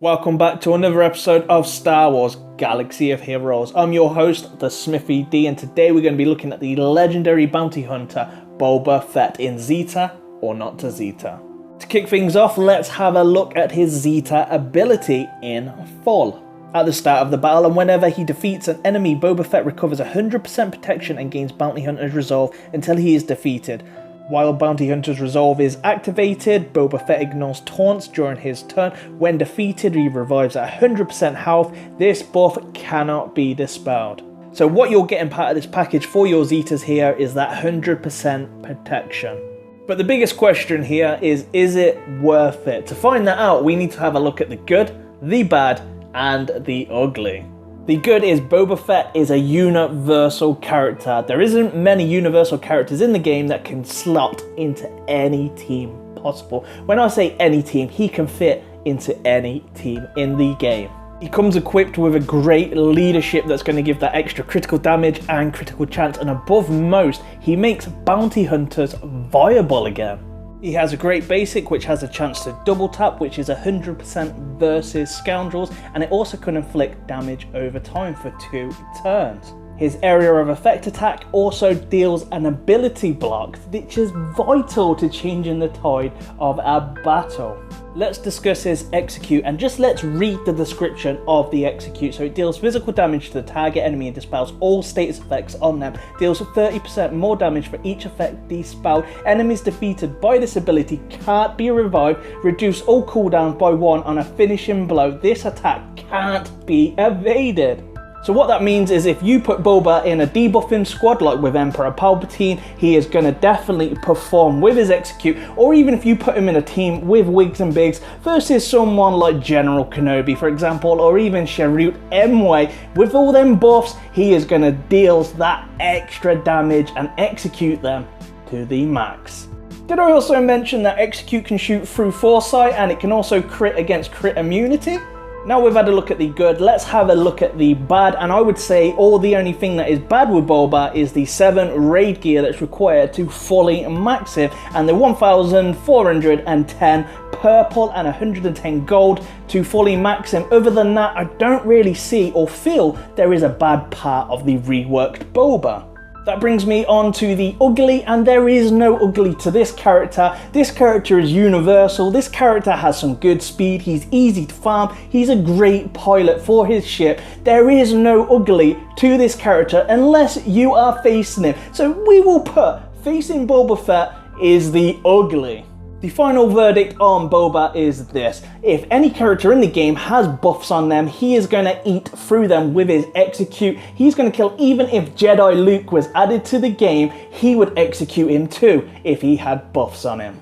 Welcome back to another episode of Star Wars Galaxy of Heroes. I'm your host, the Smithy D, and today we're going to be looking at the legendary bounty hunter Boba Fett in Zeta or Not to Zeta. To kick things off, let's have a look at his Zeta ability in full. At the start of the battle, and whenever he defeats an enemy, Boba Fett recovers 100% protection and gains Bounty Hunter's Resolve until he is defeated. While Bounty Hunter's Resolve is activated, Boba Fett ignores taunts during his turn. When defeated, he revives at 100% health. This buff cannot be dispelled. So what you're getting part of this package for your Zetas here is that 100% protection. But the biggest question here is it worth it? To find that out, we need to have a look at the good, the bad, and the ugly. The good is Boba Fett is a universal character. There isn't many universal characters in the game that can slot into any team possible. When I say any team, he can fit into any team in the game. He comes equipped with a great leadership that's going to give that extra critical damage and critical chance, and above most, he makes bounty hunters viable again. He has a great basic which has a chance to double tap, which is 100% versus scoundrels, and it also can inflict damage over time for 2 turns. His area of effect attack also deals an ability block, which is vital to changing the tide of a battle. Let's discuss his execute, and just let's read the description of the execute. So it deals physical damage to the target enemy and dispels all status effects on them. Deals 30% more damage for each effect dispelled. Enemies defeated by this ability can't be revived. Reduce all cooldowns by 1 on a finishing blow. This attack can't be evaded. So what that means is if you put Boba in a debuffing squad like with Emperor Palpatine, he is going to definitely perform with his execute, or even if you put him in a team with Wigs and Bigs versus someone like General Kenobi for example, or even Sharut Emway, with all them buffs, he is going to deal that extra damage and execute them to the max. Did I also mention that execute can shoot through foresight and it can also crit against crit immunity? Now we've had a look at the good, let's have a look at the bad, and I would say the only thing that is bad with Boba is the 7 raid gear that's required to fully max him, and the 1410 purple and 110 gold to fully max him. Other than that, I don't really see or feel there is a bad part of the reworked Boba. That brings me on to the ugly, and there is no ugly to this character. This character is universal. This character has some good speed. He's easy to farm. He's a great pilot for his ship. There is no ugly to this character unless you are facing him. So we will put facing Boba Fett is the ugly. The final verdict on Boba is this: if any character in the game has buffs on them, he is going to eat through them with his execute. He's going to kill. Even if Jedi Luke was added to the game, he would execute him too if he had buffs on him.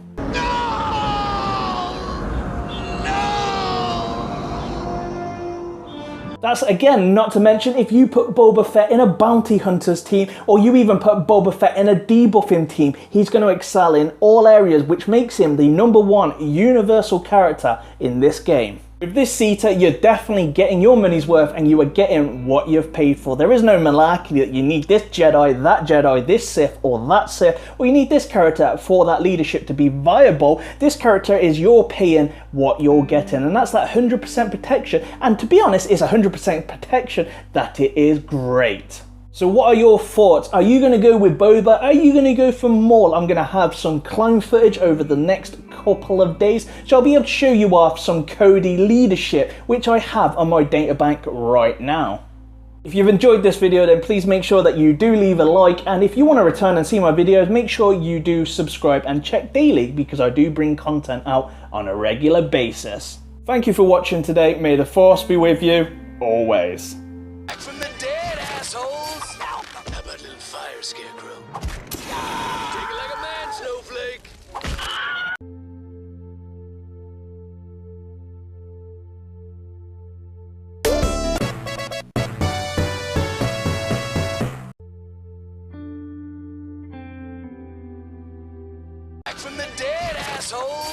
That's again not to mention if you put Boba Fett in a bounty hunters team, or you even put Boba Fett in a debuffing team, he's going to excel in all areas, which makes him the #1 universal character in this game. With this Zeta, you're definitely getting your money's worth and you are getting what you've paid for. There is no malarkey that you need this Jedi, this Sith, or that Sith, or you need this character for that leadership to be viable. This character is you're paying what you're getting, and that's that 100% protection. And to be honest, it's 100% protection that it is great. So what are your thoughts? Are you going to go with Boba? Are you going to go for Maul? I'm going to have some clone footage over the next couple of days, so I'll be able to show you off some Cody leadership, which I have on my databank right now. If you've enjoyed this video, then please make sure that you do leave a like, and if you want to return and see my videos, make sure you do subscribe and check daily, because I do bring content out on a regular basis. Thank you for watching today. May the Force be with you always. Back from the dead, assholes! How about a little fire, Scarecrow? Take it like a man, Snowflake! Back from the dead, assholes!